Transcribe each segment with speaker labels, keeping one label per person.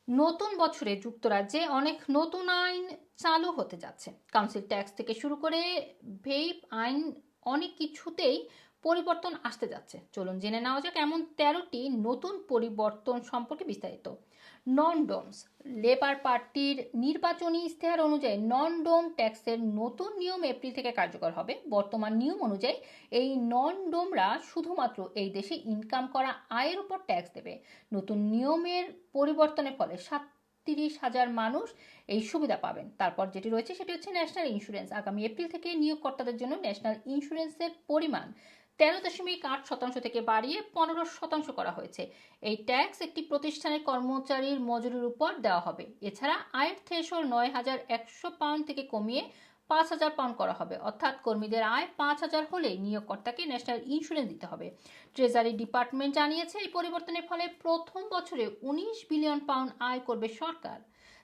Speaker 1: নতুন বছরে যুক্তরাজ্যে অনেক নতুন আইন চালু হতে যাচ্ছে। কাউন্সিল ট্যাক্স থেকে শুরু করে ভেপ আইন, অনেক কিছুতেই পরিবর্তন আসতে যাচ্ছে। চলুন জেনে নেওয়া যাক এমন 13টি নতুন পরিবর্তন সম্পর্কে বিস্তারিত। নন ডোমস, লেবার পার্টির নির্বাচনী ইশতেহার অনুযায়ী নন ডোম ট্যাক্সের নতুন নিয়ম এপ্রিল থেকে কার্যকর হবে। বর্তমান নিয়ম অনুযায়ী এই নন ডোমরা শুধুমাত্র এই দেশে ইনকাম করা আয়ের উপর ট্যাক্স দেবে। নতুন নিয়মের পরিবর্তনের ফলে 37,000 মানুষ এই সুবিধা পাবেন। তারপর যেটি রয়েছে সেটি হচ্ছে ন্যাশনাল ইন্স্যুরেন্স। আগামী এপ্রিল থেকে নিয়োগকর্তাদের জন্য ন্যাশনাল ইন্স্যুরেন্সের পরিমাণ 13.8% থেকে বাড়িয়ে 15% করা হয়েছে। এই ট্যাক্স একটি প্রতিষ্ঠানের কর্মচারীর মজুরির উপর দেওয়া হবে। এছাড়া আয়ের থ্রেশহোল্ড 9,100 পাউন্ড থেকে কমিয়ে 5,000 পাউন্ড করা হবে, অর্থাৎ কর্মীদের আয় 5,000 হলেই নিয়োগকর্তাকে ন্যাশনাল ইন্স্যুরেন্স দিতে হবে। ট্রেজারি ডিপার্টমেন্ট জানিয়েছে এই পরিবর্তনের ফলে প্রথম বছরে 19 বিলিয়ন পাউন্ড আয় করবে সরকার।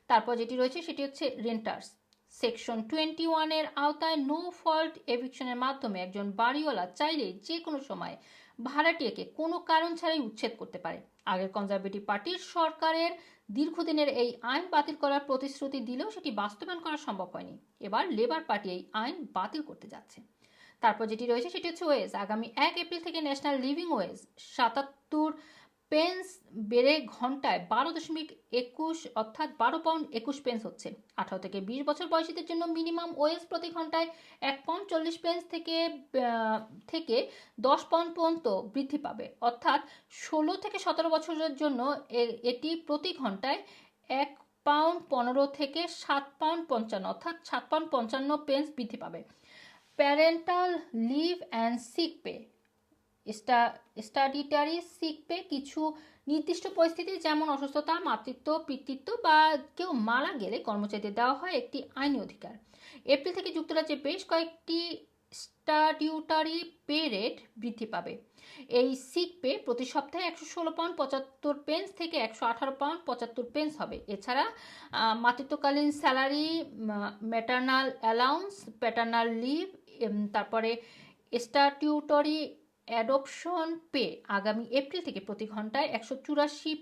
Speaker 1: তারপর যেটি রয়েছে সেটি হচ্ছে রেন্টার্স। সেকশন 21 এর আওতায় নো ফল্ট এভিকশনের মাধ্যমে একজন বাড়িওয়ালা চাইলে যে কোনো সময় ভাড়াটিয়াকে কোনো কারণ ছাড়াই উচ্ছেদ করতে পারে। আগের কনজারভেটিভ পার্টির সরকারের দীর্ঘদিনের এই আইন বাতিল করার প্রতিশ্রুতি দিলেও সেটি বাস্তবায়ন করা সম্ভব হয়নি। এবার লেবার পার্টি এই আইন বাতিল করতে যাচ্ছে। তারপর যেটি রয়েছে সেটি হচ্ছে ওয়েজ। আগামী 1 এপ্রিল থেকে ন্যাশনাল লিভিং ওয়েজ 77 পেন্স বেড়ে ঘন্টায় 12.21 অর্থাৎ 12 পাউন্ড 21 পেন্স হচ্ছে। 18 থেকে 20 বছর বয়সীদের জন্য মিনিমাম ওয়েজ প্রতি ঘন্টায় 1 পাউন্ড 40 পেন্স থেকে 10 পাউন্ড পর্যন্ত বৃদ্ধি পাবে, অর্থাৎ 16 থেকে 17 বছরের জন্য এটি প্রতি ঘন্টায় 1 পাউন্ড 15 থেকে 7 পাউন্ড 55 অর্থাৎ 7 পাউন্ড 55 পেন্স বৃদ্ধি পাবে। Parental leave and sick pay, statutory sick pay কিছু নির্দিষ্ট পরিস্থিতি যেমন অসুস্থতা, মাতৃত্ব, পিতৃত্ব বা কেউ মারা গেলে কর্মচারীদের দেওয়া হয় একটি আইনি অধিকার। এপ্রিল থেকে যুক্তরাজ্যে বেশ কয়েকটি স্ট্যাটিউটারি পে রেট বৃদ্ধি পাবে। এই সিক পে প্রতি সপ্তাহে 116 পাউন্ড 75 পেন্স থেকে 118 পাউন্ড 75 পেন্স হবে। এছাড়া মাতৃত্বকালীন salary, maternal allowance, paternal leave, তারপরে স্ট্যাটিউটরি অ্যাডপশন পে আগামী এপ্রিল থেকে প্রতি ঘন্টায় 184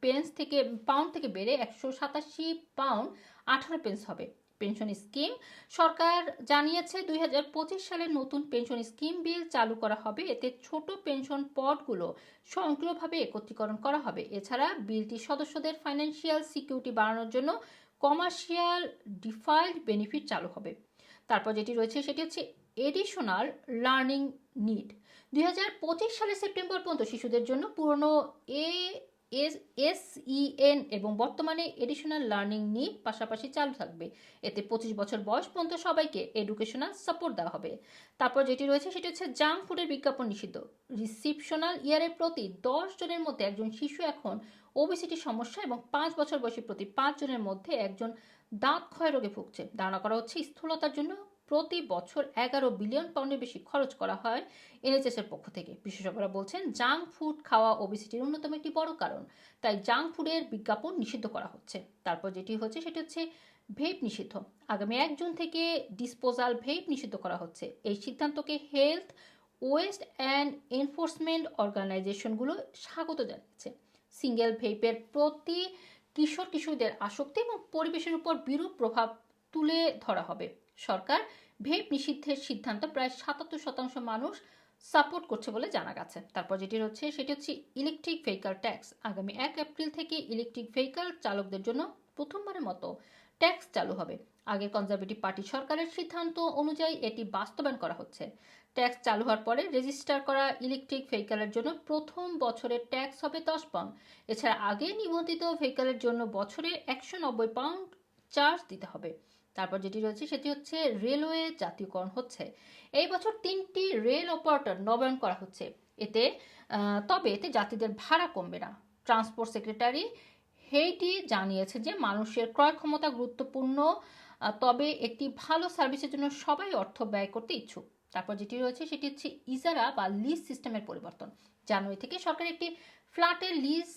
Speaker 1: পেন্স থেকে পাউন্ড থেকে বেড়ে 187 পাউন্ড 18 পেন্স হবে। পেনশন স্কিম, সরকার জানিয়েছে 2025 সালে নতুন পেনশন স্কিম বিল চালু করা হবে। এতে ছোট পেনশন পদগুলো স্বয়ংক্রিয়ভাবে একত্রীকরণ করা হবে। এছাড়া বিলটি সদস্যদের ফাইন্যান্সিয়াল সিকিউরিটি বাড়ানোর জন্য কমার্শিয়াল ডিফাইল্ড বেনিফিট চালু হবে। তারপর যেটি রয়েছে সেটি হচ্ছে এডিশনাল লার্নিং নিড। 2025 সালের সেপ্টেম্বর পর্যন্ত শিশুদের জন্য পুরনো এসইএন এবং বর্তমানে এডিশনাল লার্নিং নিড পাশাপাশি চালু থাকবে। এতে 25 বছর বয়স পর্যন্ত সবাইকে এডুকেশনাল সাপোর্ট দেওয়া হবে। তারপর যেটি রয়েছে সেটি হচ্ছে জাঙ্ক ফুডের বিজ্ঞাপন নিষিদ্ধ। রিসিপশনাল ইয়ারের প্রতি 10 জনের মধ্যে একজন শিশু এখন ওবেসিটি সমস্যা এবং 5 বছর বয়সী প্রতি 5 জনের মধ্যে একজন দাঁত ক্ষয় রোগে ভুগছে। ধারণা করা হচ্ছে স্থূলতার জন্য প্রতি বছর 11 বিলিয়ন পাউন্ডের বেশি খরচ করা হয় এনএইচএস এর পক্ষ থেকে। বিশেষজ্ঞরা বলছেন জাঙ্ক ফুড খাওয়া ওবেসিটির অন্যতম একটি বড় কারণ, তাই জাঙ্ক ফুডের বিজ্ঞাপন নিষিদ্ধ করা হচ্ছে। তারপর যেটি হচ্ছে সেটি হচ্ছে ভেপ নিষিদ্ধ। আগামী 1 জুন থেকে ডিসপোজাল ভেপ নিষিদ্ধ করা হচ্ছে। এই সিদ্ধান্তকে হেলথ, ওয়েস্ট অ্যান্ড এনফোর্সমেন্ট অর্গানাইজেশনগুলো স্বাগত জানিয়েছে। সিঙ্গেল ভেপের প্রতি কিশোরদের আসক্তি এবং পরিবেশের উপর বিরূপ প্রভাব তুলে ধরা হবে। সরকার ভেপ নিষিদ্ধের সিদ্ধান্ত প্রায় 77% মানুষ সাপোর্ট করছে বলে জানা গেছে। তারপর যেটি হচ্ছে সেটি হচ্ছে ইলেকট্রিক ভেহিকল ট্যাক্স। আগামী 1 এপ্রিল থেকে ইলেকট্রিক ভেহিকল চালকদের জন্য প্রথমবারের মতো ট্যাক্স চালু হবে। আগের কনজারভেটিভ পার্টি সরকারের সিদ্ধান্ত অনুযায়ী এটি বাস্তবায়ন করা হচ্ছে। ট্যাক্স চালু হওয়ার পরে রেজিস্টার করা ইলেকট্রিক ভেহিকলের জন্য প্রথম বছরের ট্যাক্স হবে 10 পাউন্ড। এছাড়া আগে নিবন্ধিত ভেহিকলের জন্য বছরে 190 পাউন্ড চার্জ দিতে হবে। তারপর যেটি রয়েছে সেটি হচ্ছে রেলওয়ে জাতীয়করণ হচ্ছে। এই বছর 3টি রেল অপারেটর নবায়ন করা হচ্ছে। তবে এতে যাত্রীদের ভাড়া কমবে না। ট্রান্সপোর্ট সেক্রেটারি হেইটি জানিয়েছে যে মানুষের ক্রয় ক্ষমতা গুরুত্বপূর্ণ, তবে একটি ভালো সার্ভিসের জন্য সবাই অর্থ ব্যয় করতে ইচ্ছুক। তারপর যেটি রয়েছে সেটি হচ্ছে ইজারা বা লিজ সিস্টেমের পরিবর্তন। জানুয়ারি থেকে সরকার একটি ফ্ল্যাটের লিজ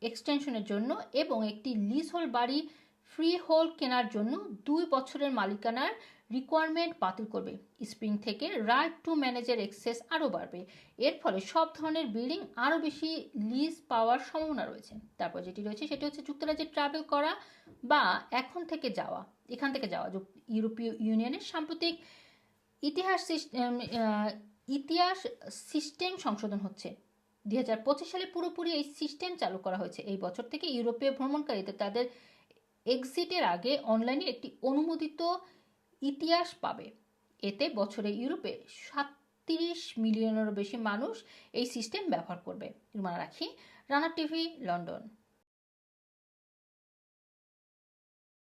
Speaker 1: এক্সটেনশনের জন্য এবং একটি লিজ হোল্ড বাড়ি ফ্রি হোল্ড কেনার জন্য 2 বছরের মালিকানার রিকোয়ারমেন্ট বাতিল করবে। স্প্রিং থেকে রাইট টু ম্যানেজের এক্সেস আরও বাড়বে। এর ফলে সব ধরনের বিল্ডিং আরও বেশি লিজ পাওয়ার সম্ভাবনা রয়েছে। তারপর যেটি রয়েছে সেটি হচ্ছে যুক্তরাজ্যে ট্রাভেল করা বা এখান থেকে যাওয়া ইউরোপীয় ইউনিয়নের সাম্প্রতিক ইতিহাস সিস্টেম সংশোধন হচ্ছে। 2025 সালে পুরোপুরি এই সিস্টেম চালু করা হয়েছে। এই বছর থেকে ইউরোপীয় ভ্রমণকারীদের তাদের এক্সিটের আগে অনলাইনে একটি অনুমোদিত ইতিহাস পাবে। এতে বছরে ইউরোপে 37 মিলিয়নেরও বেশি মানুষ এই সিস্টেম ব্যবহার করবে। Rana TV, London.